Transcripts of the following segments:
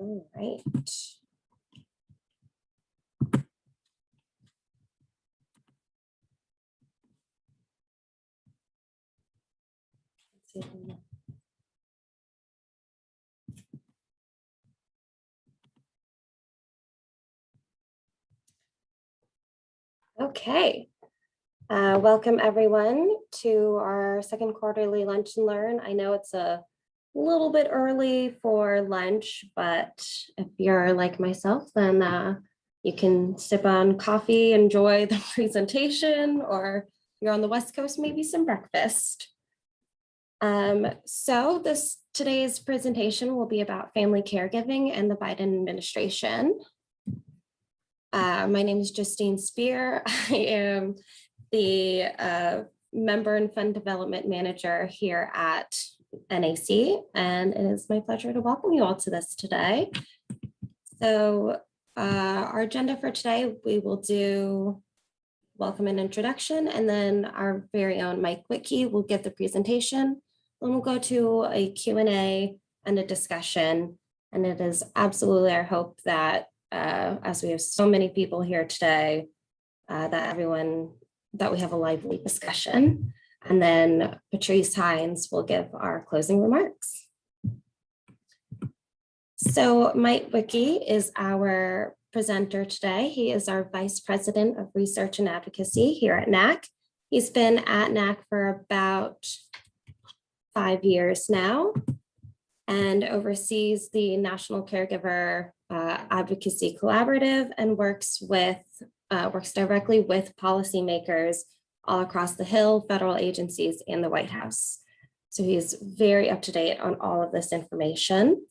All right. Okay. Welcome everyone to our second quarterly lunch and learn. I know it's a little bit early for lunch, but if you're like myself, then you can sip on coffee, enjoy the presentation, or you're on the West Coast, maybe some breakfast. So today's presentation will be about family caregiving and the Biden administration. My name is Justine Spear. I am the Member and Fund Development Manager here at NAC, and it is my pleasure to welcome you all to this today. So our agenda for today, we will do welcome and introduction, and then our very own Mike Whitkey will give the presentation. Then we'll go to a Q&A and a discussion, and it is absolutely our hope that as we have so many people here today, that we have a lively discussion. And then Patrice Hines will give our closing remarks. So Mike Whitkey is our presenter today. He is our Vice President of Research and Advocacy here at NAC. He's been at NAC for about 5 years now and oversees the National Caregiver Advocacy Collaborative and works directly with policymakers all across the Hill, federal agencies, and the White House. So he's very up to date on all of this information.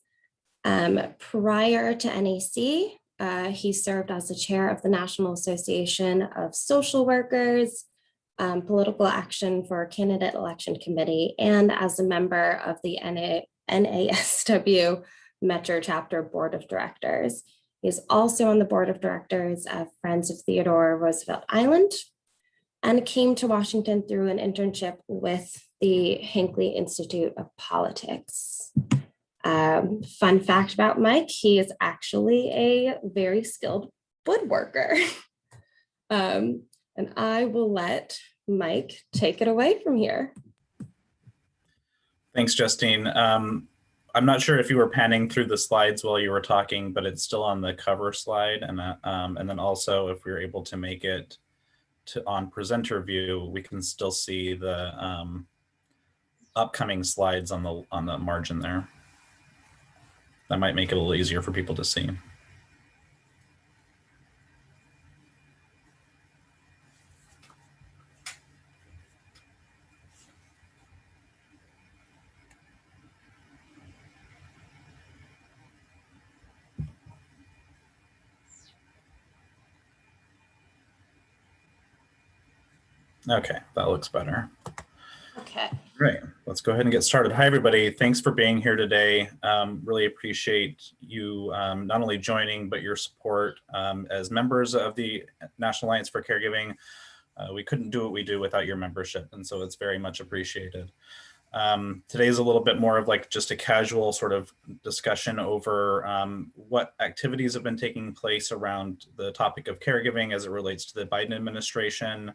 Prior to NAC, he served as the chair of the National Association of Social Workers, Political Action for Candidate Election Committee, and as a member of the NASW Metro Chapter Board of Directors. He's also on the Board of Directors of Friends of Theodore Roosevelt Island, and came to Washington through an internship with the Hinckley Institute of Politics. Fun fact about Mike, he is actually a very skilled woodworker. And I will let Mike take it away from here. Thanks, Justine. I'm not sure if you were panning through the slides while you were talking, but it's still on the cover slide. And then also, if we were able to make it on presenter view, we can still see the upcoming slides on the margin there. That might make it a little easier for people to see. Okay, that looks better. Okay. Great, let's go ahead and get started. Hi, everybody. Thanks for being here today. Really appreciate you not only joining, but your support as members of the National Alliance for Caregiving. We couldn't do what we do without your membership, and so it's very much appreciated. Today is a little bit more of like just a casual sort of discussion over what activities have been taking place around the topic of caregiving as it relates to the Biden administration.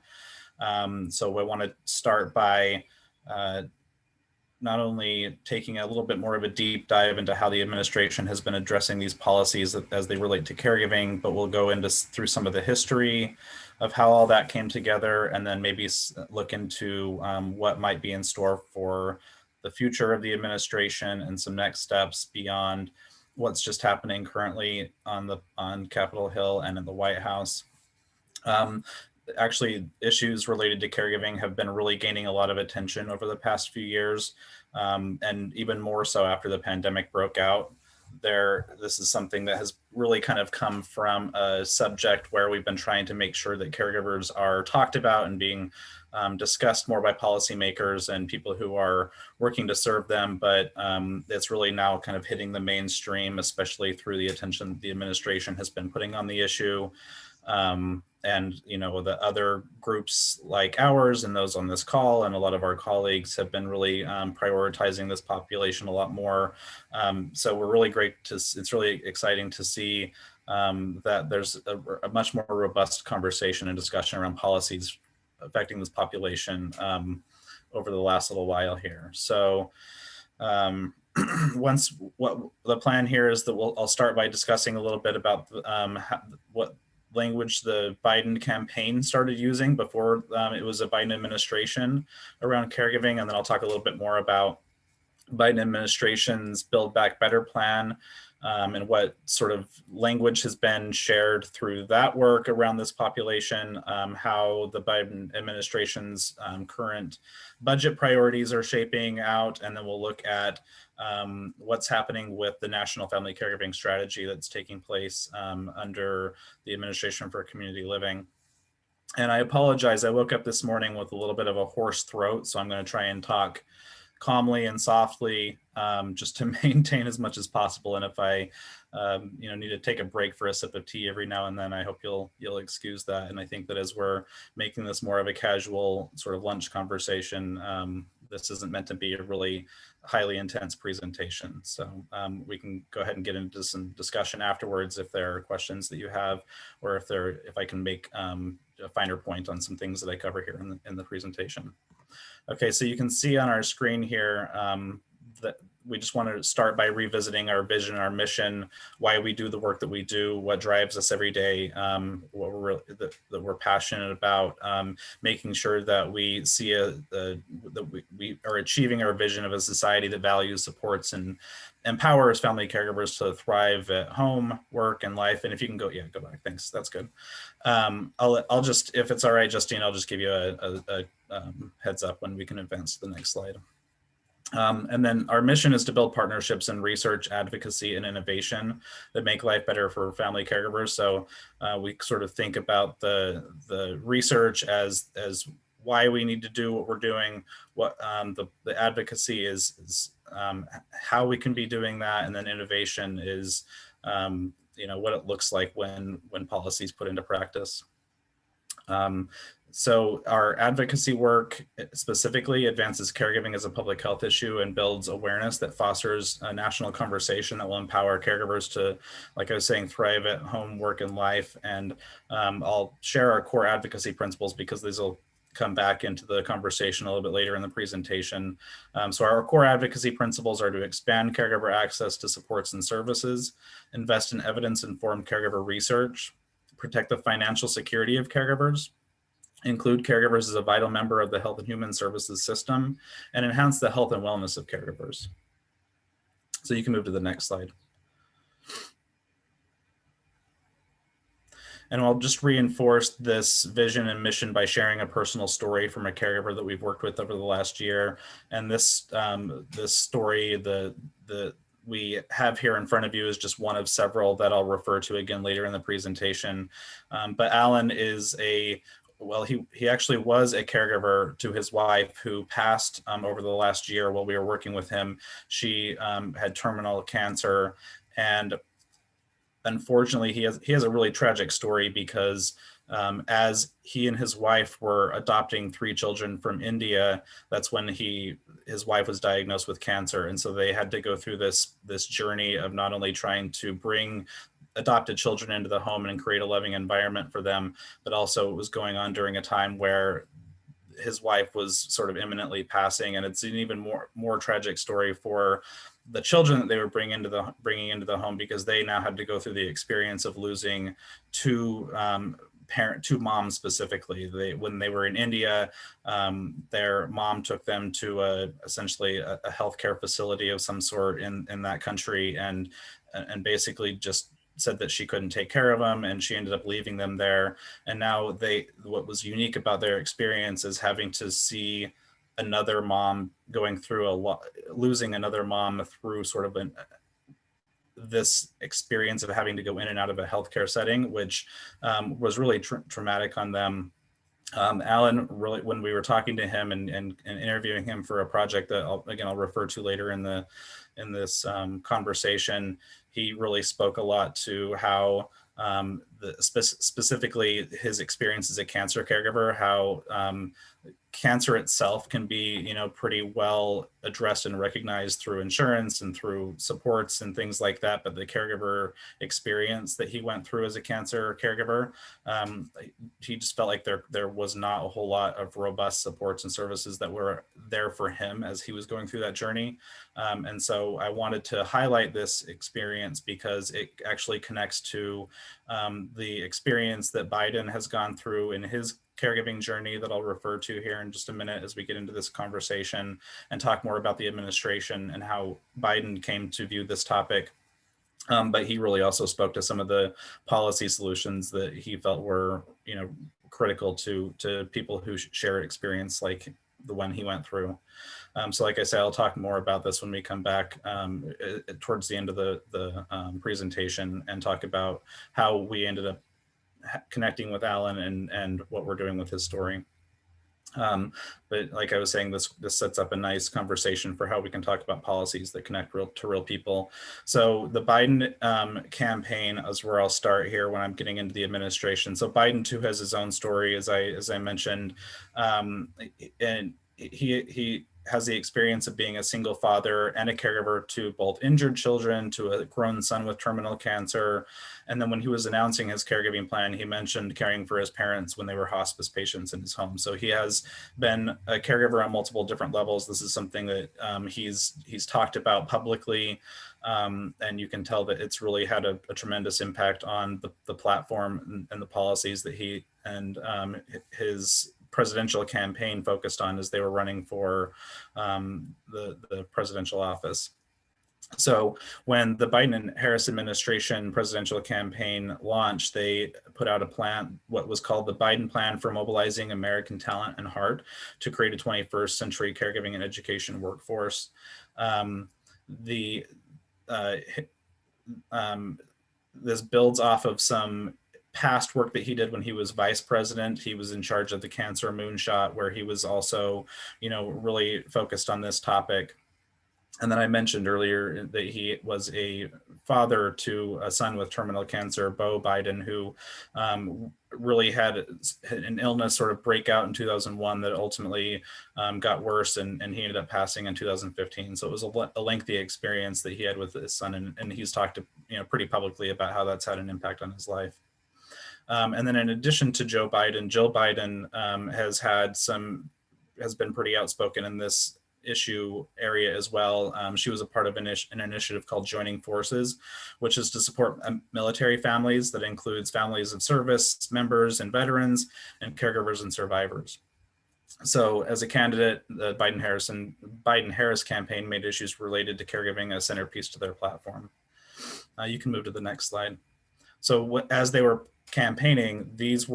So I want to start by not only taking a little bit more of a deep dive into how the administration has been addressing these policies as they relate to caregiving, but we'll go through some of the history of how all that came together, and then maybe look into what might be in store for the future of the administration and some next steps beyond what's just happening currently on Capitol Hill and in the White House. Actually, issues related to caregiving have been really gaining a lot of attention over the past few years, and even more so after the pandemic broke out. This is something that has really kind of come from a subject where we've been trying to make sure that caregivers are talked about and being discussed more by policymakers and people who are working to serve them, but it's really now kind of hitting the mainstream, especially through the attention the administration has been putting on the issue. And, you know, the other groups like ours and those on this call and a lot of our colleagues have been really prioritizing this population a lot more. So we're really it's really exciting to see that there's a much more robust conversation and discussion around policies affecting this population over the last little while here. So what the plan here is that I'll start by discussing a little bit about what language the Biden campaign started using before it was a Biden administration around caregiving. And then I'll talk a little bit more about Biden administration's Build Back Better plan and what sort of language has been shared through that work around this population, how the Biden administration's current budget priorities are shaping out, and then we'll look at what's happening with the National Family Caregiving Strategy that's taking place under the Administration for Community Living. And I apologize, I woke up this morning with a little bit of a hoarse throat, so I'm going to try and talk calmly and softly just to maintain as much as possible. And if I need to take a break for a sip of tea every now and then, I hope you'll excuse that. And I think that as we're making this more of a casual sort of lunch conversation, this isn't meant to be a really highly intense presentation. So we can go ahead and get into some discussion afterwards if there are questions that you have, or if I can make a finer point on some things that I cover here in the presentation. Okay, so you can see on our screen here that we just want to start by revisiting our vision, our mission, why we do the work that we do, what drives us every day, that we're passionate about, making sure that we see that we are achieving our vision of a society that values, supports, and empowers family caregivers to thrive at home, work, and life. And if you can go back, thanks, that's good. I'll just, if it's all right, Justine, I'll just give you a heads up when we can advance to the next slide. And then our mission is to build partnerships in research, advocacy, and innovation that make life better for family caregivers. So we sort of think about the research as why we need to do what we're doing, what the advocacy is how we can be doing that, and then innovation is what it looks like when policies put into practice. So our advocacy work specifically advances caregiving as a public health issue and builds awareness that fosters a national conversation that will empower caregivers to, like I was saying, thrive at home, work, and life. And I'll share our core advocacy principles because these will come back into the conversation a little bit later in the presentation. So our core advocacy principles are to expand caregiver access to supports and services, invest in evidence-informed caregiver research, protect the financial security of caregivers, include caregivers as a vital member of the health and human services system, and enhance the health and wellness of caregivers. So you can move to the next slide. And I'll just reinforce this vision and mission by sharing a personal story from a caregiver that we've worked with over the last year. And this story that we have here in front of you is just one of several that I'll refer to again later in the presentation. But Alan is he actually was a caregiver to his wife who passed over the last year while we were working with him. She had terminal cancer, and unfortunately he has a really tragic story because as he and his wife were adopting 3 children from India, that's when his wife was diagnosed with cancer. And so they had to go through this journey of not only trying to bring adopted children into the home and create a loving environment for them, but also it was going on during a time where his wife was sort of imminently passing. And it's an even more tragic story for the children that they were bringing into the home, because they now had to go through the experience of losing 2 moms specifically. When they were in India, their mom took them to essentially a healthcare facility of some sort in that country, and basically just said that she couldn't take care of them, and she ended up leaving them there. And now what was unique about their experience is having to see another mom going through losing another mom through sort of this experience of having to go in and out of a healthcare setting, which was really traumatic on them. Alan, really, when we were talking to him and interviewing him for a project that I'll refer to later in this conversation, he really spoke a lot to how specifically his experience as a cancer caregiver, how cancer itself can be, pretty well addressed and recognized through insurance and through supports and things like that. But the caregiver experience that he went through as a cancer caregiver, he just felt like there was not a whole lot of robust supports and services that were there for him as he was going through that journey. And so I wanted to highlight this experience because it actually connects to the experience that Biden has gone through in his caregiving journey that I'll refer to here in just a minute as we get into this conversation and talk more about the administration and how Biden came to view this topic. But he really also spoke to some of the policy solutions that he felt were, critical to people who share experience like the one he went through. So like I said, I'll talk more about this when we come back towards the end of the presentation and talk about how we ended up connecting with Alan and what we're doing with his story. But like I was saying, this sets up a nice conversation for how we can talk about policies that connect to real people. So the Biden campaign is where I'll start here when I'm getting into the administration. So Biden too has his own story, as I mentioned, and he has the experience of being a single father and a caregiver to both injured children, to a grown son with terminal cancer. And then when he was announcing his caregiving plan, he mentioned caring for his parents when they were hospice patients in his home. So he has been a caregiver on multiple different levels. This is something that he's talked about publicly. And you can tell that it's really had a tremendous impact on the platform and the policies that he and his presidential campaign focused on as they were running for the presidential office. So when the Biden and Harris administration presidential campaign launched, they put out a plan, what was called the Biden Plan for Mobilizing American Talent and Heart to create a 21st century caregiving and education workforce. This builds off of some past work that he did when he was vice president. He was in charge of the cancer moonshot, where he was also, really focused on this topic. And then I mentioned earlier that he was a father to a son with terminal cancer, Beau Biden, who really had an illness sort of break out in 2001 that ultimately got worse, and he ended up passing in 2015. So it was a lengthy experience that he had with his son, and he's talked pretty publicly about how that's had an impact on his life. And then in addition to Joe Biden, Jill Biden has been pretty outspoken in this issue area as well. She was a part of an initiative called Joining Forces, which is to support military families that includes families of service members and veterans and caregivers and survivors. So as a candidate, the Biden-Harris campaign made issues related to caregiving a centerpiece to their platform. You can move to the next slide. So as they were campaigning, this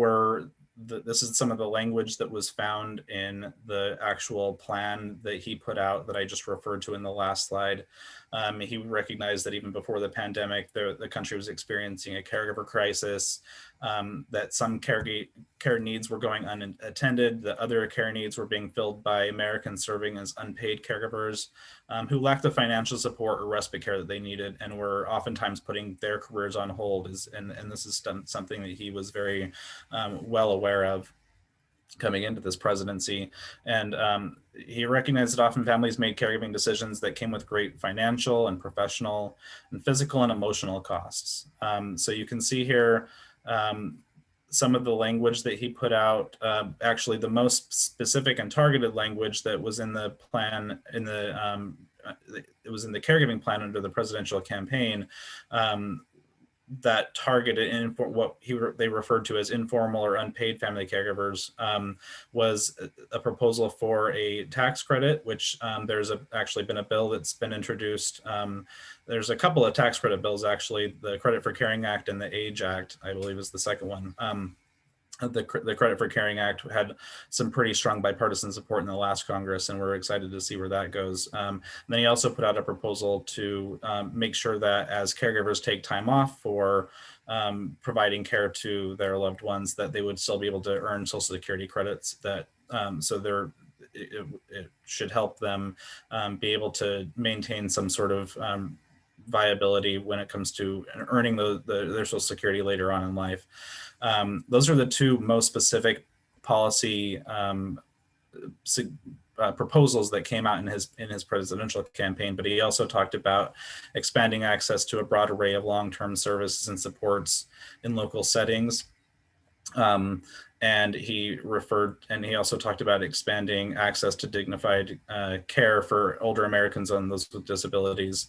is some of the language that was found in the actual plan that he put out that I just referred to in the last slide. He recognized that even before the pandemic, the country was experiencing a caregiver crisis, that some care needs were going unattended, that other care needs were being filled by Americans serving as unpaid caregivers who lacked the financial support or respite care that they needed and were oftentimes putting their careers on hold. And this is something that he was very well aware of coming into this presidency. And he recognized that often families made caregiving decisions that came with great financial and professional and physical and emotional costs. So you can see here some of the language that he put out. Actually, the most specific and targeted language that was in the plan, it was in the caregiving plan under the presidential campaign, that targeted what they referred to as informal or unpaid family caregivers, was a proposal for a tax credit, which there's actually been a bill that's been introduced. There's a couple of tax credit bills, actually. The Credit for Caring Act and the AGE Act, I believe, is the second one. The Credit for Caring Act had some pretty strong bipartisan support in the last Congress, and we're excited to see where that goes. And then he also put out a proposal to make sure that as caregivers take time off for providing care to their loved ones, that they would still be able to earn Social Security credits. That it should help them be able to maintain some sort of viability when it comes to earning their Social Security later on in life. Those are the two most specific policy proposals that came out in his presidential campaign, but he also talked about expanding access to a broad array of long-term services and supports in local settings. And he also talked about expanding access to dignified care for older Americans and those with disabilities.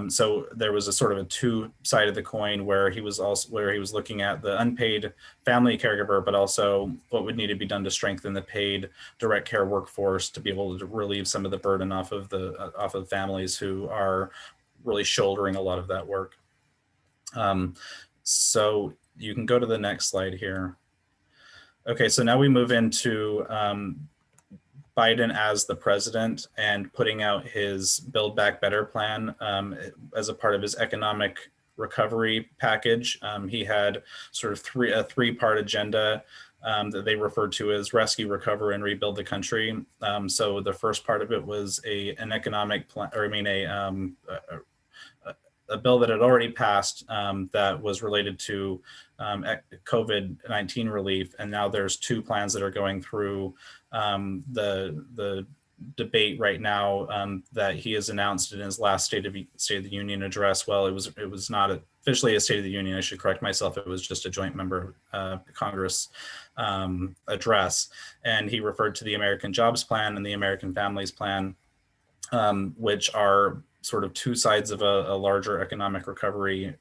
So there was a sort of a two side of the coin where he was looking at the unpaid family caregiver, but also what would need to be done to strengthen the paid direct care workforce to be able to relieve some of the burden off of families who are really shouldering a lot of that work. So you can go to the next slide here. Okay, so now we move into Biden as the president and putting out his Build Back Better plan as a part of his economic recovery package. He had sort of a three-part agenda that they referred to as rescue, recover, and rebuild the country. So the first part of it was an economic plan, or I mean a bill that had already passed that was related to COVID-19 relief. And now there's two plans that are going through the debate right now that he has announced in his last State of the Union address. Well, it was not officially a State of the Union. I should correct myself. It was just a joint member Congress address. And he referred to the American Jobs Plan and the American Families Plan, which are sort of two sides of a larger economic recovery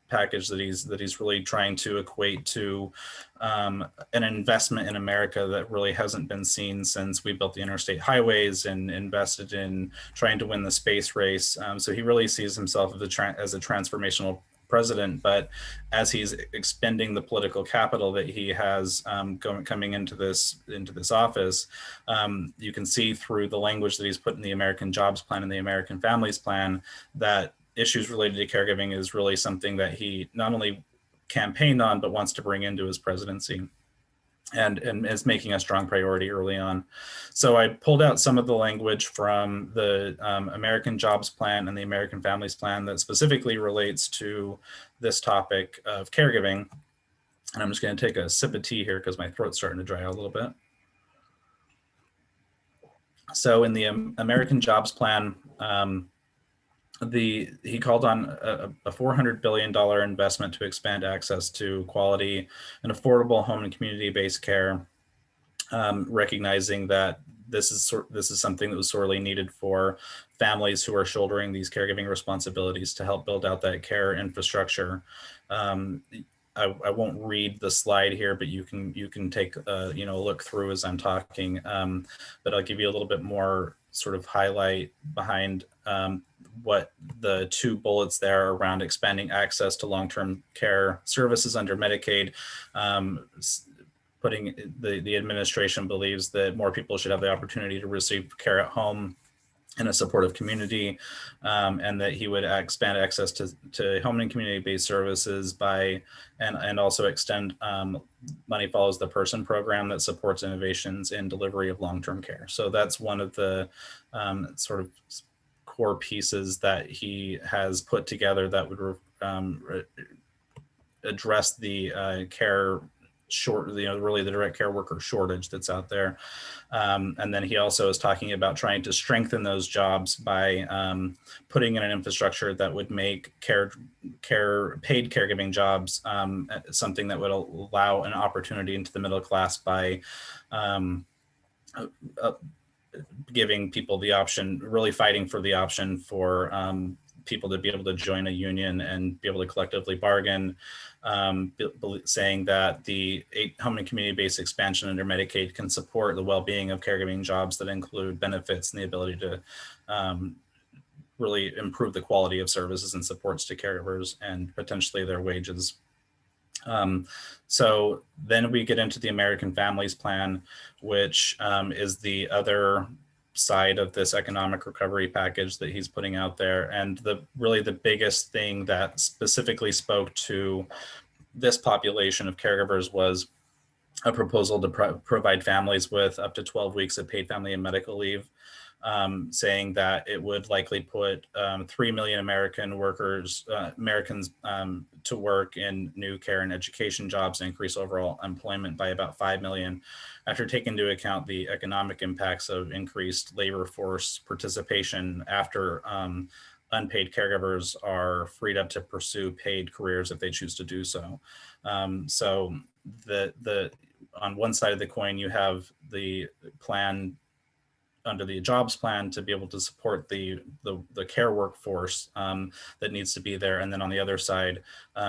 package that he's really trying to equate to an investment in America that really hasn't been seen since we built the interstate highways and invested in trying to win the space race. So he really sees himself as a transformational president, but as he's expending the political capital that he has coming into this office, you can see through the language that he's put in the American Jobs Plan and the American Families Plan that issues related to caregiving is really something that he not only campaigned on, but wants to bring into his presidency. And is making a strong priority early on. So I pulled out some of the language from the American Jobs Plan and the American Families Plan that specifically relates to this topic of caregiving. And I'm just going to take a sip of tea here because my throat's starting to dry out a little bit. So in the American Jobs Plan, he called on a $400 billion investment to expand access to quality and affordable home and community-based care, recognizing that this is something that was sorely needed for families who are shouldering these caregiving responsibilities to help build out that care infrastructure. I won't read the slide here, but you can take a look through as I'm talking, but I'll give you a little bit more sort of highlight behind what the two bullets there around expanding access to long-term care services under Medicaid. Putting the administration believes that more people should have the opportunity to receive care at home in a supportive community, and that he would expand access to home and community-based services and also extend Money Follows the Person program that supports innovations in delivery of long-term care. So that's one of the sort of core pieces that he has put together that would address the care really the direct care worker shortage that's out there. And then he also is talking about trying to strengthen those jobs by putting in an infrastructure that would make paid caregiving jobs something that would allow an opportunity into the middle class by giving people the option, really fighting for the option for people to be able to join a union and be able to collectively bargain, saying that the home and community-based expansion under Medicaid can support the well-being of caregiving jobs that include benefits and the ability to really improve the quality of services and supports to caregivers and potentially their wages. So then we get into the American Families Plan, which is the other side of this economic recovery package that he's putting out there. And really the biggest thing that specifically spoke to this population of caregivers was a proposal to provide families with up to 12 weeks of paid family and medical leave saying that it would likely put 3 million Americans to work in new care and education jobs and increase overall employment by about 5 million, after taking into account the economic impacts of increased labor force participation after unpaid caregivers are freed up to pursue paid careers if they choose to do so. So the on one side of the coin, you have the plan under the jobs plan to be able to support the care workforce that needs to be there. And then on the other side,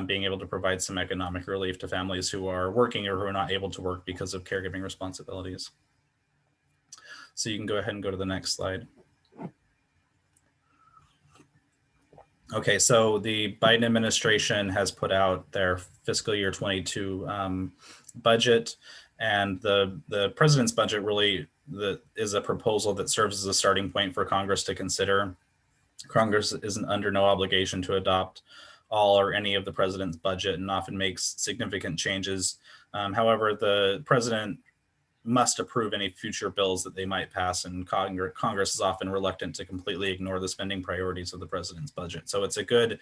being able to provide some economic relief to families who are working or who are not able to work because of caregiving responsibilities. So you can go ahead and go to the next slide. Okay, so the Biden administration has put out their fiscal year 22 budget, and the president's budget really is a proposal that serves as a starting point for Congress to consider. Congress isn't under no obligation to adopt all or any of the president's budget and often makes significant changes. However, the president must approve any future bills that they might pass, and Congress is often reluctant to completely ignore the spending priorities of the president's budget. So it's a good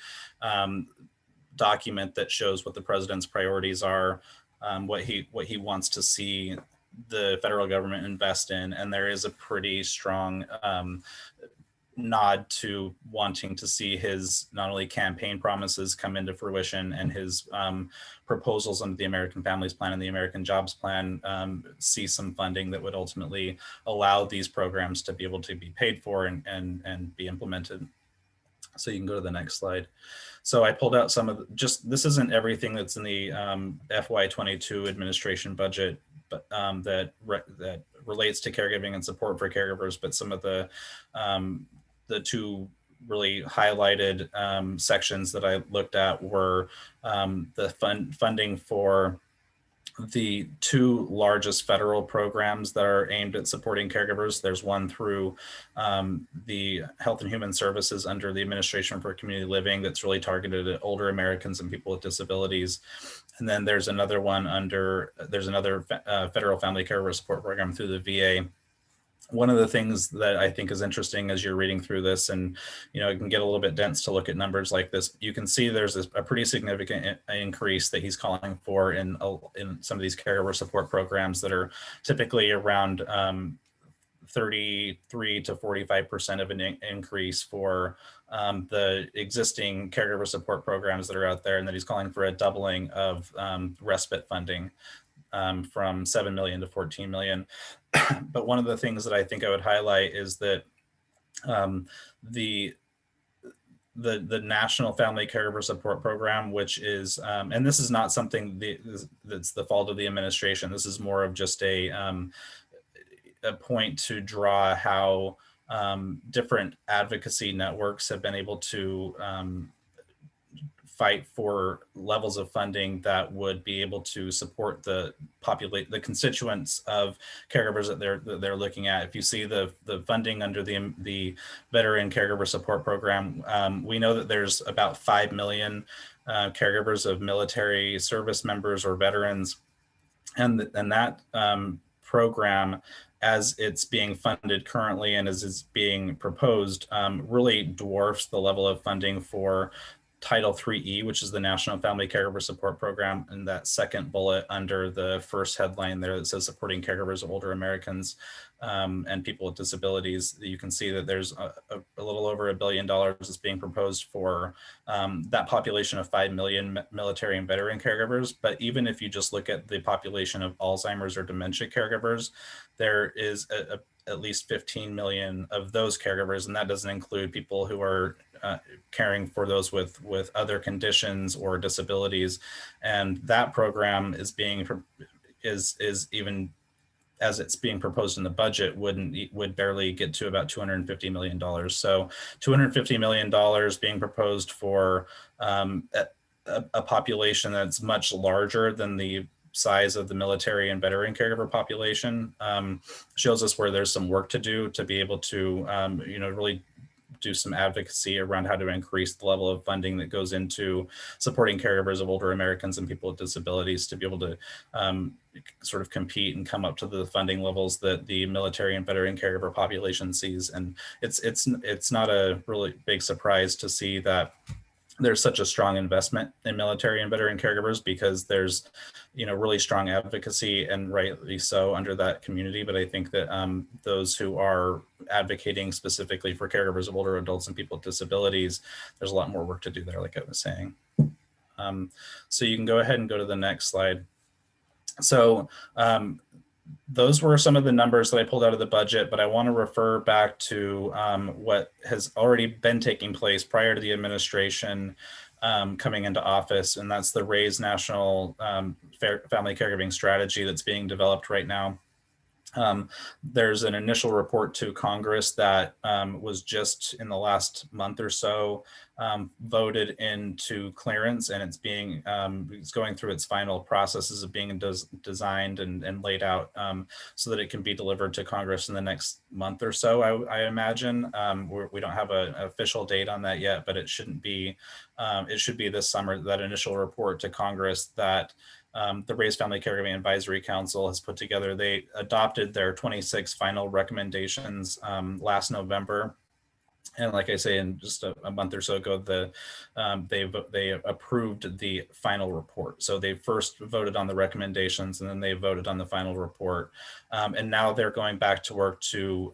document that shows what the president's priorities are, what he wants to see the federal government invest in, and there is a pretty strong nod to wanting to see his not only campaign promises come into fruition and his proposals under the American Families Plan and the American Jobs Plan see some funding that would ultimately allow these programs to be able to be paid for and be implemented. So you can go to the next slide. So I pulled out some of this isn't everything that's in the FY22 administration budget, but that relates to caregiving and support for caregivers, but some of the two really highlighted sections that I looked at were the funding for the two largest federal programs that are aimed at supporting caregivers. There's one through the Health and Human Services under the Administration for Community Living that's really targeted at older Americans and people with disabilities. And then there's another one another federal family caregiver support program through the VA. One of the things that I think is interesting as you're reading through this, and it can get a little bit dense to look at numbers like this, you can see there's a pretty significant increase that he's calling for in some of these caregiver support programs that are typically around 33 to 45% of an increase for the existing caregiver support programs that are out there, and that he's calling for a doubling of respite funding from 7 million to 14 million. But one of the things that I think I would highlight is that the National Family Caregiver Support Program, which is, and this is not something that's the fault of the administration. This is more of just a point to draw how different advocacy networks have been able to fight for levels of funding that would be able to support the constituents of caregivers that they're looking at. If you see the funding under the Veteran Caregiver Support Program, we know that there's about 5 million caregivers of military service members or veterans, and that program, as it's being funded currently and as it's being proposed, really dwarfs the level of funding for Title IIIe, which is the National Family Caregiver Support Program, and that second bullet under the first headline there that says supporting caregivers of older Americans and people with disabilities. You can see that there's a little over $1 billion that's being proposed for that population of 5 million military and veteran caregivers. But even if you just look at the population of Alzheimer's or dementia caregivers, there is at least 15 million of those caregivers, and that doesn't include people who are caring for those with other conditions or disabilities. And that program is even as it's being proposed in the budget would barely get to about $250 million. So $250 million being proposed for a population that's much larger than the size of the military and veteran caregiver population shows us where there's some work to do to be able to really do some advocacy around how to increase the level of funding that goes into supporting caregivers of older Americans and people with disabilities to be able to sort of compete and come up to the funding levels that the military and veteran caregiver population sees. And it's not a really big surprise to see that there's such a strong investment in military and veteran caregivers, because there's, really strong advocacy, and rightly so, under that community. But I think that those who are advocating specifically for caregivers of older adults and people with disabilities, there's a lot more work to do there, like I was saying. So you can go ahead and go to the next slide. So those were some of the numbers that I pulled out of the budget, but I want to refer back to what has already been taking place prior to the administration coming into office, and that's the RAISE National Family Caregiving Strategy that's being developed right now. There's an initial report to Congress that was just in the last month or so voted into clearance, and it's going through its final processes of being designed and laid out so that it can be delivered to Congress in the next month or so, I imagine. We don't have an official date on that yet, but it should be this summer, that initial report to Congress that the RAISE Family Caregiving Advisory Council has put together. They adopted their 26 final recommendations last November. And like I say, in just a month or so ago, they approved the final report. So they first voted on the recommendations, and then they voted on the final report. And now they're going back to work to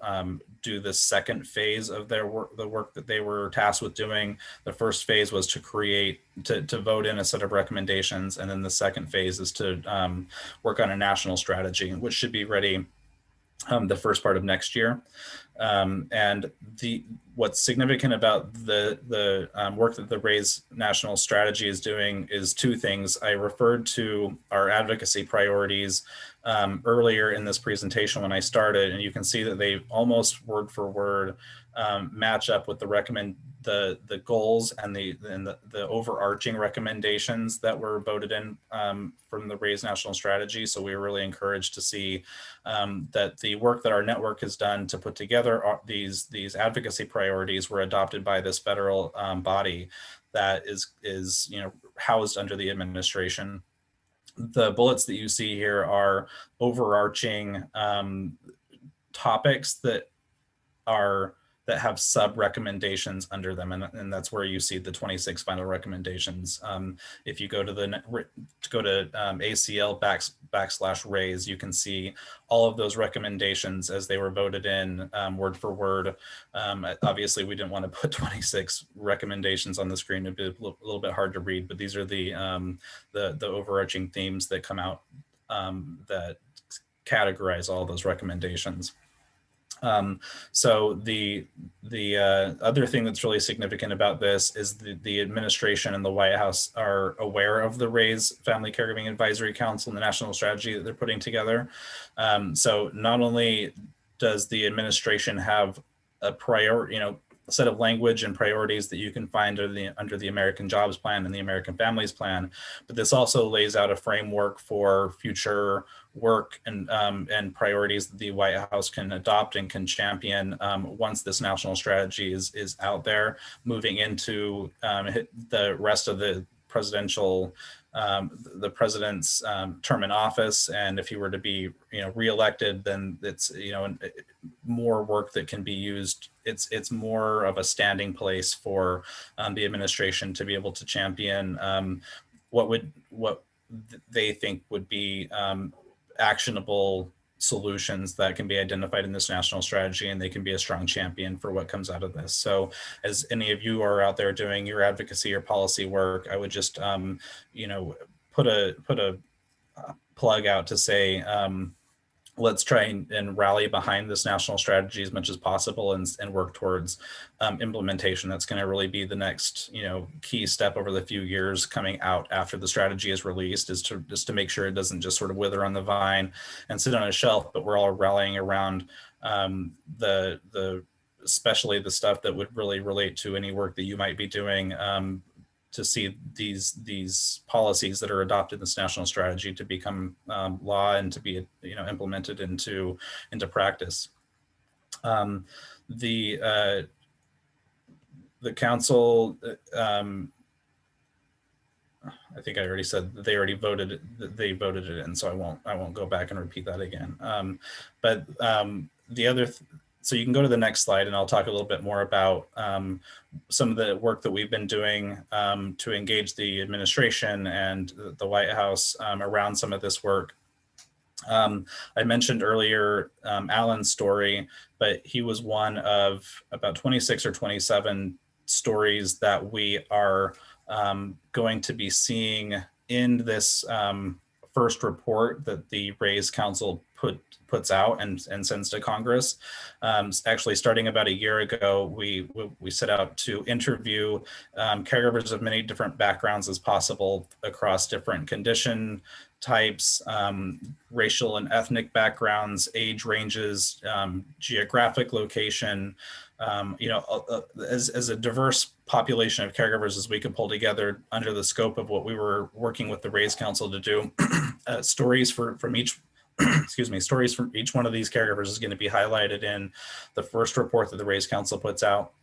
do the second phase of their work, the work that they were tasked with doing. The first phase was to vote in a set of recommendations. And then the second phase is to work on a national strategy, which should be ready the first part of next year. And what's significant about the work that the RAISE National Strategy is doing is two things. I referred to our advocacy priorities earlier in this presentation when I started, and you can see that they almost word for word match up with the goals and the overarching recommendations that were voted in from the RAISE National Strategy. So we were really encouraged to see that the work that our network has done to put together these advocacy priorities were adopted by this federal body that is housed under the administration. The bullets that you see here are overarching topics that have sub recommendations under them, and that's where you see the 26 final recommendations. If you go to ACL/RAISE, you can see all of those recommendations as they were voted in word for word. Obviously, we didn't want to put 26 recommendations on the screen; it'd be a little bit hard to read. But these are the overarching themes that come out that categorize all those recommendations. So the other thing that's really significant about this is the administration and the White House are aware of the RAISE Family Caregiving Advisory Council and the national strategy that they're putting together. So not only does the administration have a a set of language and priorities that you can find under the American Jobs Plan and the American Families Plan, but this also lays out a framework for future work and priorities that the White House can adopt and can champion once this national strategy is out there, moving into the rest of the president's term in office. And if he were to be reelected, then it's more work that can be used. It's more of a standing place for the administration to be able to champion what they think would be actionable solutions that can be identified in this national strategy, and they can be a strong champion for what comes out of this. So as any of you are out there doing your advocacy or policy work, I would just put a plug out to say let's try and rally behind this national strategy as much as possible and work towards implementation. That's going to really be the next key step over the few years coming out after the strategy is released, is to make sure it doesn't just sort of wither on the vine and sit on a shelf, but we're all rallying around especially the stuff that would really relate to any work that you might be doing to see these policies that are adopted in this national strategy to become law and to be implemented into practice. the council, I think I already said that they already voted it in, so I won't go back and repeat that again. The other, so you can go to the next slide, and I'll talk a little bit more about some of the work that we've been doing to engage the administration and the White House around some of this work. I mentioned earlier Alan's story, but he was one of about 26 or 27 stories that we are going to be seeing in this first report that the RAISE Council puts out and sends to Congress. Actually, starting about a year ago, we set out to interview caregivers of many different backgrounds as possible across different condition types, racial and ethnic backgrounds, age ranges, geographic location, as a diverse population of caregivers as we could pull together under the scope of what we were working with the RAISE Council to do. Stories from each stories from each one of these caregivers is going to be highlighted in the first report that the RAISE Council puts out.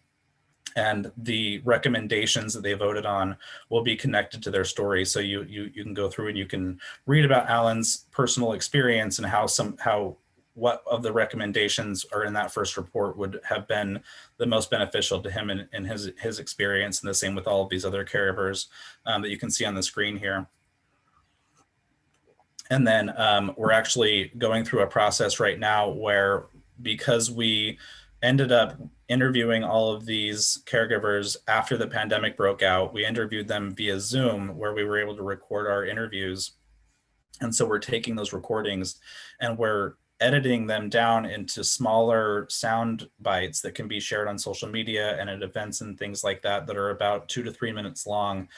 And the recommendations that they voted on will be connected to their story. So you can go through and you can read about Alan's personal experience and how what of the recommendations are in that first report would have been the most beneficial to him in his experience, and the same with all of these other caregivers that you can see on the screen here. And then we're actually going through a process right now where, because we ended up interviewing all of these caregivers after the pandemic broke out, we interviewed them via Zoom, where we were able to record our interviews. And so we're taking those recordings and we're editing them down into smaller sound bites that can be shared on social media and at events and things like that, that are about 2 to 3 minutes long,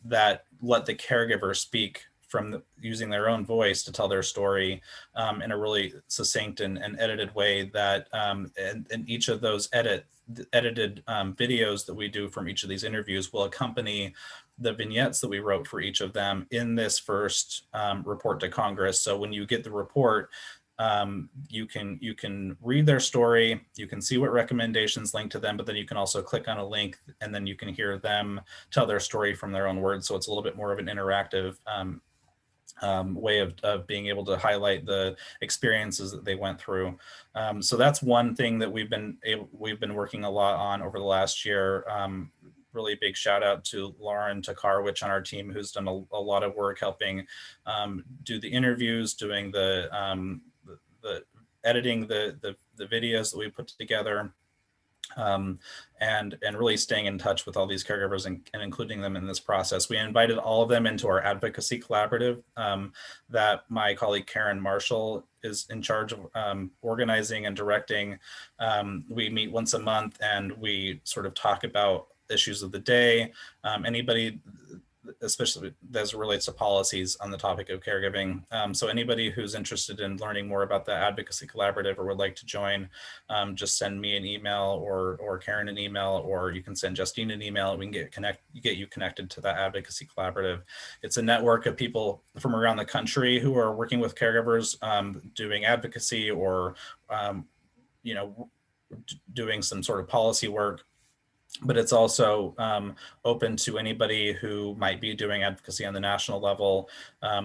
that let the caregiver speak from using their own voice to tell their story in a really succinct and edited way, that and each of those edited videos that we do from each of these interviews will accompany the vignettes that we wrote for each of them in this first report to Congress. So when you get the report, you can read their story, you can see what recommendations link to them, but then you can also click on a link and then you can hear them tell their story from their own words. So it's a little bit more of an interactive way of being able to highlight the experiences that they went through. So that's one thing that we've been working a lot on over the last year. Really big shout out to Lauren Tokarwich on our team, who's done a lot of work helping do the interviews, doing the editing the videos that we put together. And really staying in touch with all these caregivers and including them in this process. We invited all of them into our advocacy collaborative that my colleague Karen Marshall is in charge of organizing and directing. We meet once a month and we sort of talk about issues of the day. Anybody, especially as it relates to policies on the topic of caregiving. So anybody who's interested in learning more about the Advocacy Collaborative or would like to join, just send me an email or Karen an email, or you can send Justine an email and we can get you connected to that Advocacy Collaborative. It's a network of people from around the country who are working with caregivers, doing advocacy or doing some sort of policy work. But it's also open to anybody who might be doing advocacy on the national level.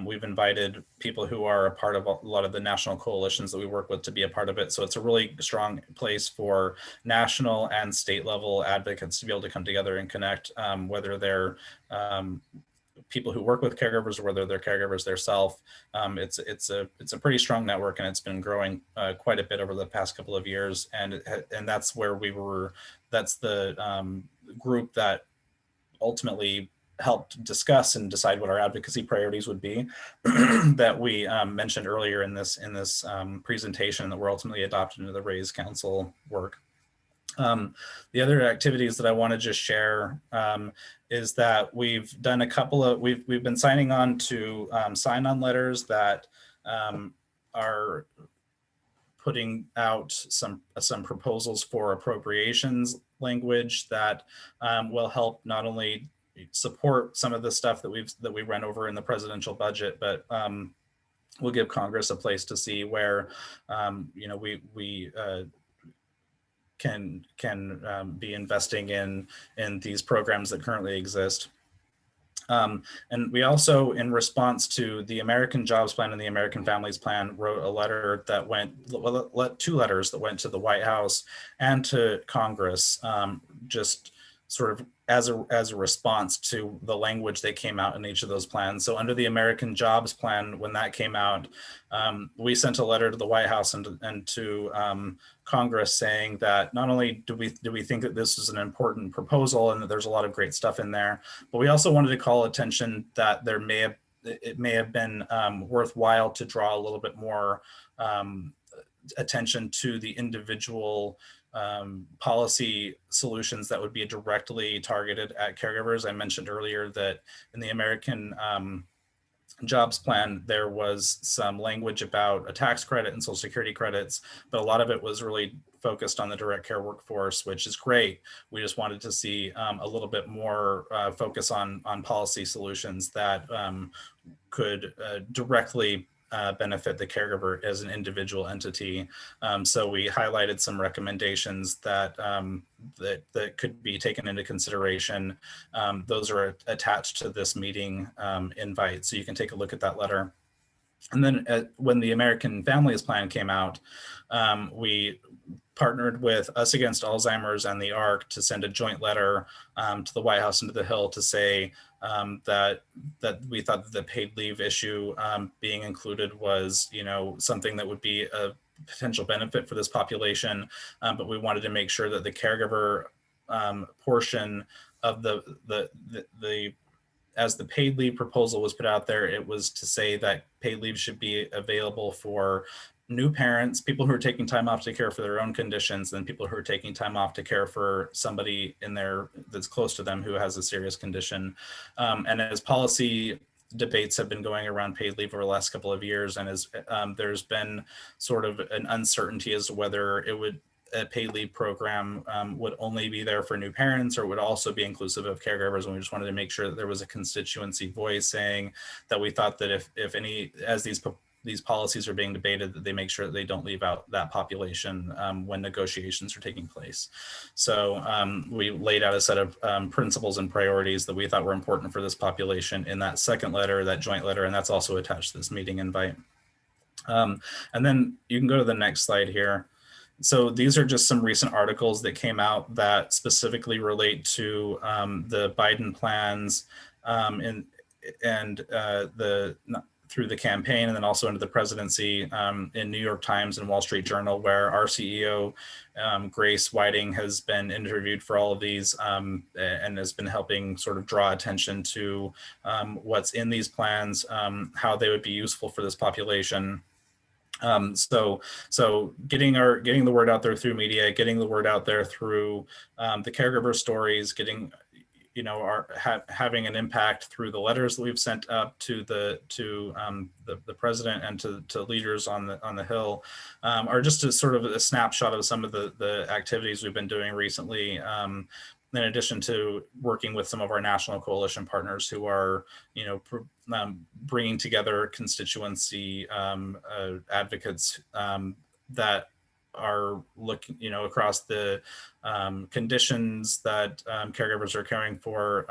We've invited people who are a part of a lot of the national coalitions that we work with to be a part of it. So it's a really strong place for national and state level advocates to be able to come together and connect, whether they're people who work with caregivers or whether they're caregivers themselves. It's a pretty strong network, and it's been growing quite a bit over the past couple of years. And that's where that's the group that ultimately helped discuss and decide what our advocacy priorities would be that we mentioned earlier in this presentation that were ultimately adopted into the RAISE Council work. The other activities that I want to just share is that we've done we've been signing on to sign-on letters that are putting out some proposals for appropriations language that will help not only support some of the stuff that we run over in the presidential budget, but will give Congress a place to see where we be investing in these programs that currently exist. And we also, in response to the American Jobs Plan and the American Families Plan, wrote a letter that two letters that went to the White House and to Congress, just sort of as a response to the language that came out in each of those plans. So under the American Jobs Plan, when that came out, we sent a letter to the White House and to Congress saying that not only do we think that this is an important proposal and that there's a lot of great stuff in there, but we also wanted to call attention that it may have been worthwhile to draw a little bit more attention to the individual policy solutions that would be directly targeted at caregivers. I mentioned earlier that in the American Jobs Plan, there was some language about a tax credit and Social Security credits, but a lot of it was really focused on the direct care workforce, which is great. We just wanted to see a little bit more focus on policy solutions that could directly benefit the caregiver as an individual entity. So we highlighted some recommendations that that could be taken into consideration. Those are attached to this meeting invite, so you can take a look at that letter. And then when the American Families Plan came out, we partnered with Us Against Alzheimer's and the ARC to send a joint letter to the White House and to the Hill to say that we thought that the paid leave issue being included was, something that would be a potential benefit for this population, but we wanted to make sure that the caregiver portion of as the paid leave proposal was put out there, it was to say that paid leave should be available for new parents, people who are taking time off to care for their own conditions, and people who are taking time off to care for somebody that's close to them who has a serious condition. And as policy debates have been going around paid leave over the last couple of years, and as there's been sort of an uncertainty as to whether a paid leave program would only be there for new parents or would also be inclusive of caregivers. And we just wanted to make sure that there was a constituency voice saying that we thought that if any, as these policies are being debated, that they make sure that they don't leave out that population when negotiations are taking place. So we laid out a set of principles and priorities that we thought were important for this population in that second letter, that joint letter, and that's also attached to this meeting invite. And then you can go to the next slide here. So these are just some recent articles that came out that specifically relate to the Biden plans through the campaign, and then also into the presidency in New York Times and Wall Street Journal, where our CEO, Grace Whiting, has been interviewed for all of these and has been helping sort of draw attention to what's in these plans, how they would be useful for this population. So getting the word out there through media, getting the word out there through the caregiver stories, having an impact through the letters that we've sent up to the president and to leaders on the Hill, are just a sort of a snapshot of some of the activities we've been doing recently. In addition to working with some of our national coalition partners who are, bringing together constituency advocates that are looking, across the conditions that caregivers are caring for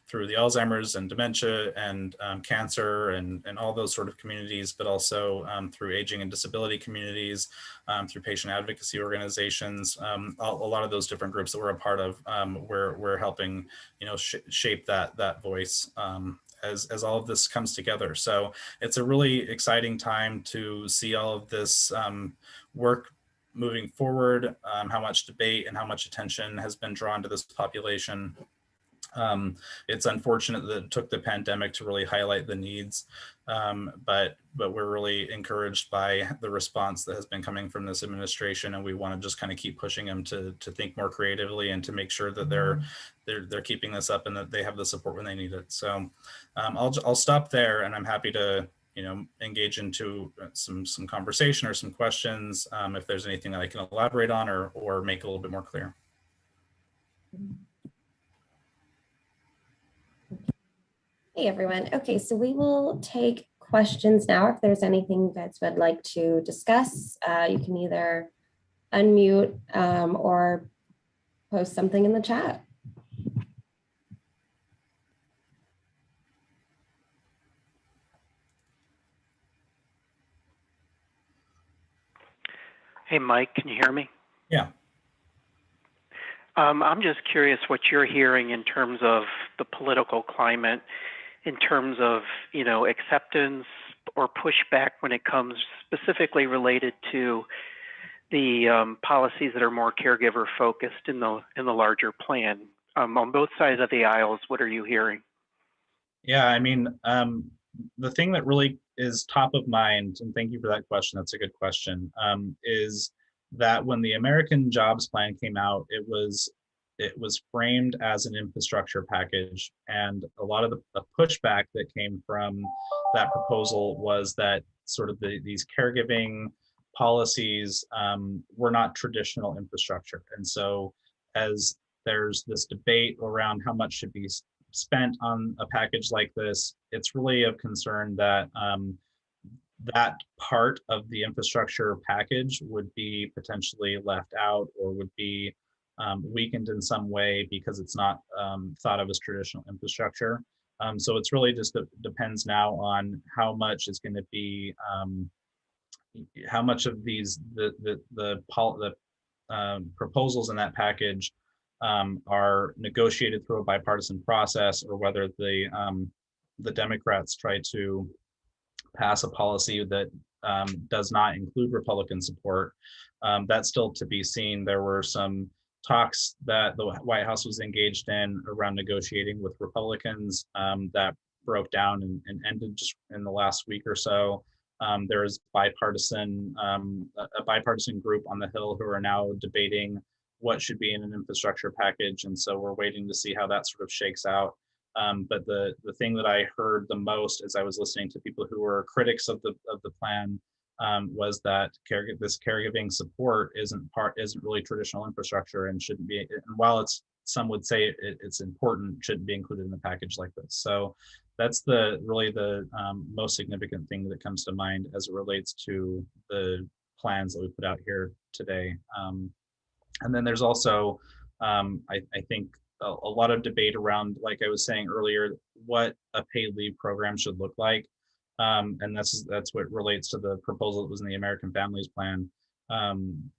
through the Alzheimer's and dementia and cancer and all those sort of communities, but also through aging and disability communities, through patient advocacy organizations, a lot of those different groups that we're a part of, we're helping, shape that voice as all of this comes together. So it's a really exciting time to see all of this work moving forward, how much debate and how much attention has been drawn to this population. It's unfortunate that it took the pandemic to really highlight the needs, but we're really encouraged by the response that has been coming from this administration, and we want to just kind of keep pushing them to think more creatively and to make sure that they're keeping this up and that they have the support when they need it. So I'll stop there, and I'm happy to engage into some conversation or some questions if there's anything that I can elaborate on or make a little bit more clear. Hey everyone. Okay, so we will take questions now. If there's anything you guys would like to discuss, you can either unmute or post something in the chat. Hey, Mike, can you hear me? Yeah. I'm just curious what you're hearing in terms of the political climate, in terms of, acceptance or pushback when it comes specifically related to the policies that are more caregiver focused in the larger plan. On both sides of the aisles, what are you hearing? Yeah, I mean, the thing that really is top of mind, and thank you for that question, that's a good question, is that when the American Jobs Plan came out, it was framed as an infrastructure package. And a lot of the pushback that came from that proposal was that sort of these caregiving policies were not traditional infrastructure. And so as there's this debate around how much should be spent on a package like this, it's really of concern that that part of the infrastructure package would be potentially left out or would be weakened in some way because it's not thought of as traditional infrastructure. So it's really just depends now on how much is going to be, how much of these the proposals in that package are negotiated through a bipartisan process, or whether the Democrats try to pass a policy that does not include Republican support. That's still to be seen. There were some talks that the White House was engaged in around negotiating with Republicans that broke down and ended just in the last week or so. There's a bipartisan group on the Hill who are now debating what should be in an infrastructure package. And so we're waiting to see how that sort of shakes out. But the thing that I heard the most as I was listening to people who were critics of the plan was that this caregiving support isn't really traditional infrastructure and shouldn't be. And while some would say it's important, shouldn't be included in a package like this. So that's really the most significant thing that comes to mind as it relates to the plans that we put out here today. And then there's also, I think, a lot of debate around, like I was saying earlier, what a paid leave program should look like. And that's what relates to the proposal that was in the American Families Plan.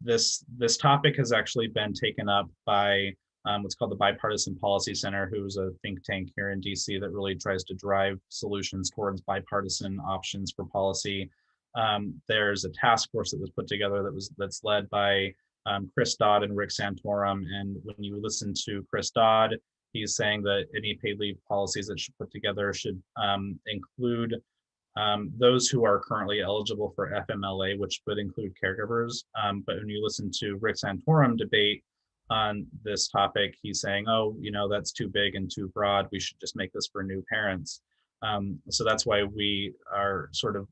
This topic has actually been taken up by what's called the Bipartisan Policy Center, who's a think tank here in DC that really tries to drive solutions towards bipartisan options for policy. There's a task force that was put together that's led by Chris Dodd and Rick Santorum. And when you listen to Chris Dodd, he's saying that any paid leave policies that should put together should include those who are currently eligible for FMLA, which would include caregivers. But when you listen to Rick Santorum debate on this topic, he's saying, oh, that's too big and too broad. We should just make this for new parents. So that's why we are sort of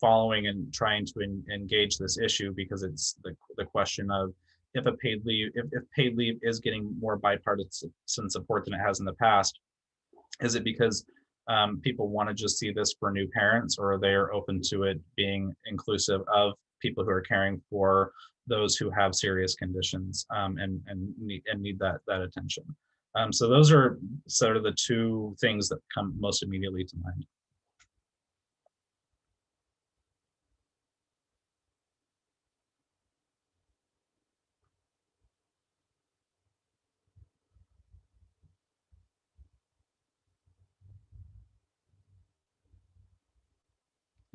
following and trying to engage this issue, because it's the question of if paid leave is getting more bipartisan support than it has in the past, is it because people want to just see this for new parents, or they're open to it being inclusive of people who are caring for those who have serious conditions and need that attention. So those are sort of the two things that come most immediately to mind.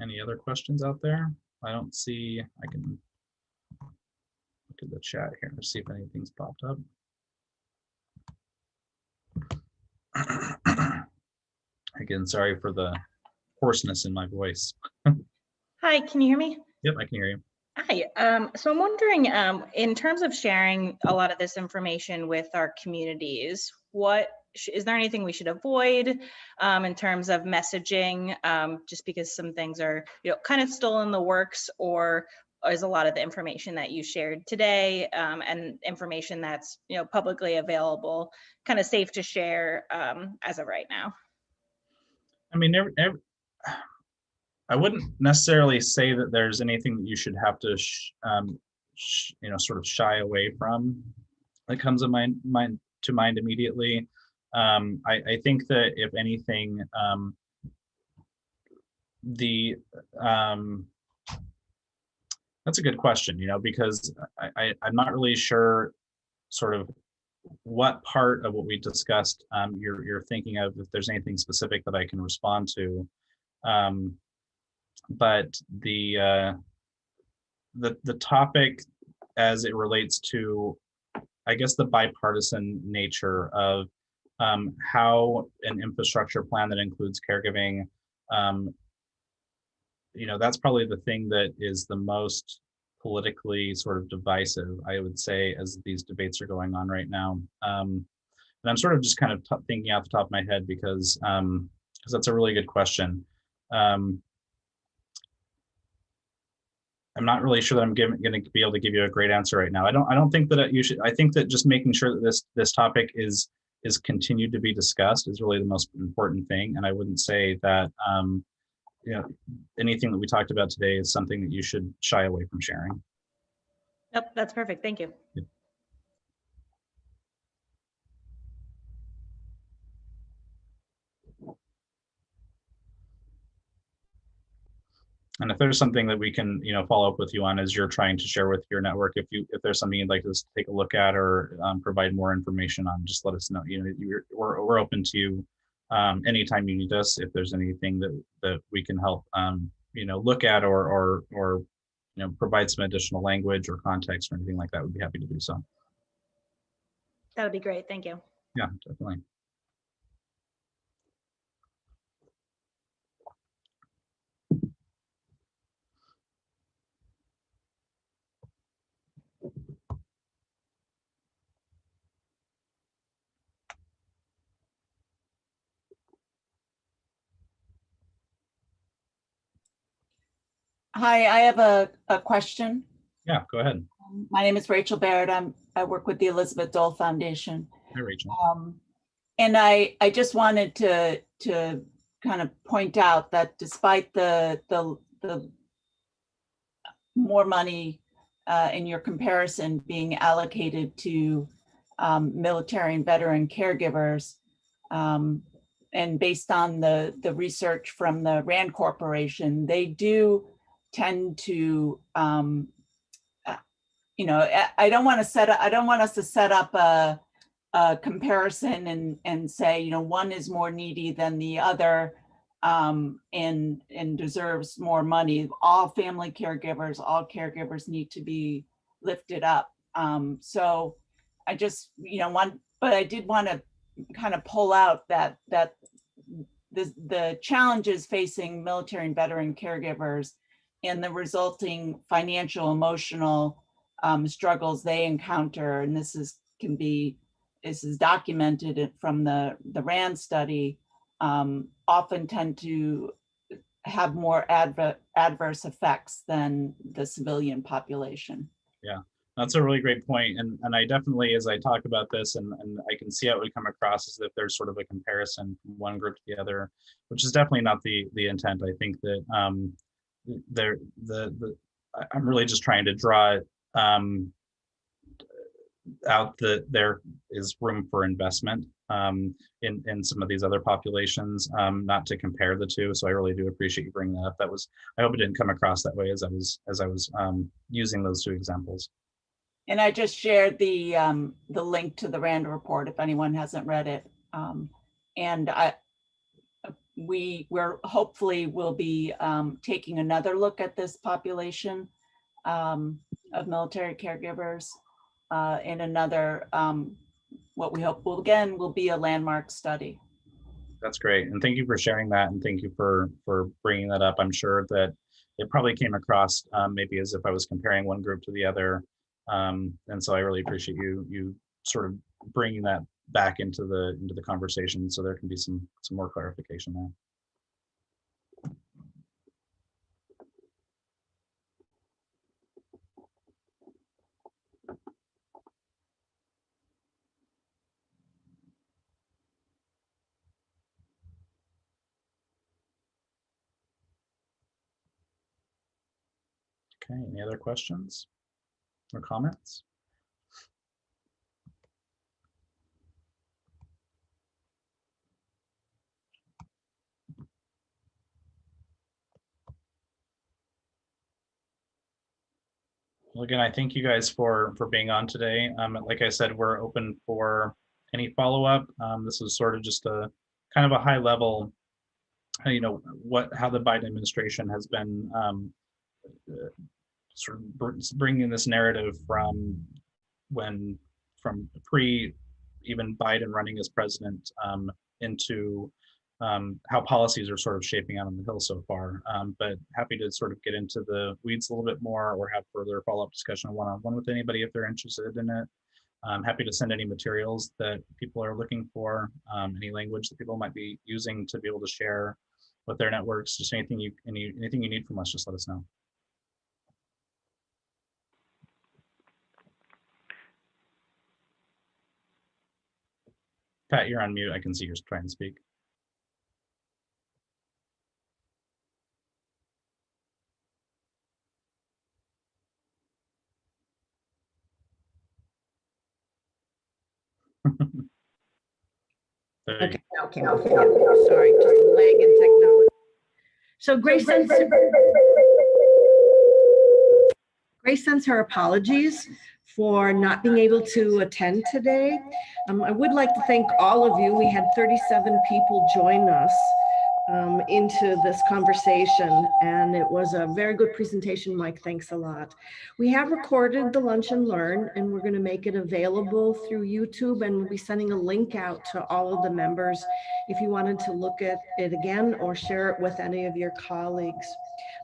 Any other questions out there? I don't see. I can look at the chat here to see if anything's popped up. Again, sorry for the hoarseness in my voice. Hi, can you hear me? Yep, I can hear you. Hi, so I'm wondering, in terms of sharing a lot of this information with our communities, is there anything we should avoid in terms of messaging, just because some things are, kind of still in the works, or is a lot of the information that you shared today and information that's, publicly available, kind of safe to share as of right now? I mean, I wouldn't necessarily say that there's anything that you should have to sort of shy away from that comes to mind immediately. I think that if anything, the that's a good question, because I'm not really sure sort of what part of what we discussed you're thinking of, if there's anything specific that I can respond to. But the topic as it relates to, I guess, the bipartisan nature of how an infrastructure plan that includes caregiving, that's probably the thing that is the most politically sort of divisive, I would say, as these debates are going on right now. And I'm sort of just kind of thinking off the top of my head because that's a really good question. I'm not really sure that I'm going to be able to give you a great answer right now. I don't think that you should. I think that just making sure that this topic is continued to be discussed is really the most important thing. And I wouldn't say that anything that we talked about today is something that you should shy away from sharing. Yep, that's perfect. Thank you. Yeah. And if there's something that we can, follow up with you on as you're trying to share with your network, if there's something you'd like to take a look at or provide more information on, just let us know. We're open to you anytime you need us. If there's anything that we can help, look at or provide some additional language or context or anything like that, we'd be happy to do so. That would be great. Thank you. Yeah, definitely. Hi, I have a question. Yeah, go ahead. My name is Rachel Baird. I work with the Elizabeth Dole Foundation. Hi, Rachel. And I just wanted to kind of point out that despite the more money in your comparison being allocated to military and veteran caregivers, and based on the research from the RAND Corporation, they do tend to, I don't want us to set up a comparison and say, one is more needy than the other, and deserves more money. All family caregivers, all caregivers need to be lifted up. So I just, but I did want to kind of pull out that the challenges facing military and veteran caregivers and the resulting financial, emotional struggles they encounter, and this is documented from the RAND study, often tend to have more adverse effects than the civilian population. Yeah, that's a really great point. And I definitely, as I talk about this, and I can see how it would come across as if there's sort of a comparison from one group to the other, which is definitely not the intent. I think that I'm really just trying to draw out that there is room for investment in some of these other populations, not to compare the two. So I really do appreciate you bringing that up. I hope it didn't come across that way as I was using those two examples. And I just shared the link to the RAND report if anyone hasn't read it. And we're hopefully will be taking another look at this population of military caregivers in another, what we hope will be a landmark study. That's great. And thank you for sharing that. And thank you for bringing that up. I'm sure that it probably came across maybe as if I was comparing one group to the other. And so I really appreciate you sort of bringing that back into the conversation, so there can be some more clarification there. Okay, any other questions? or comments? Well, again, I thank you guys for being on today. Like I said, we're open for any follow-up. This is sort of just a kind of a high level, how the Biden administration has been sort of bringing this narrative from pre even Biden running as president into how policies are sort of shaping out on the Hill so far. But happy to sort of get into the weeds a little bit more or have further follow-up discussion one-on-one with anybody if they're interested in it. I'm happy to send any materials that people are looking for, any language that people might be using to be able to share with their networks. Just anything you need from us, just let us know. Pat, you're on mute. I can see you're trying to speak. Okay, sorry, just a lag in technology. So Grace sends her apologies for not being able to attend today. I would like to thank all of you. We had 37 people join us into this conversation, and it was a very good presentation, Mike. Thanks a lot. We have recorded the Lunch and Learn, and we're going to make it available through YouTube, and we'll be sending a link out to all of the members if you wanted to look at it again or share it with any of your colleagues.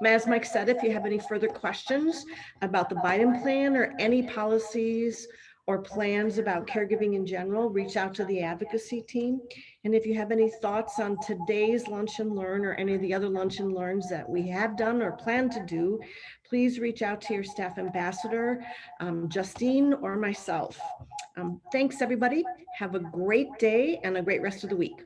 As Mike said, if you have any further questions about the Biden plan or any policies or plans about caregiving in general, reach out to the advocacy team. And if you have any thoughts on today's Lunch and Learn or any of the other Lunch and Learns that we have done or plan to do, please reach out to your staff ambassador, Justine or myself. Thanks, everybody. Have a great day and a great rest of the week.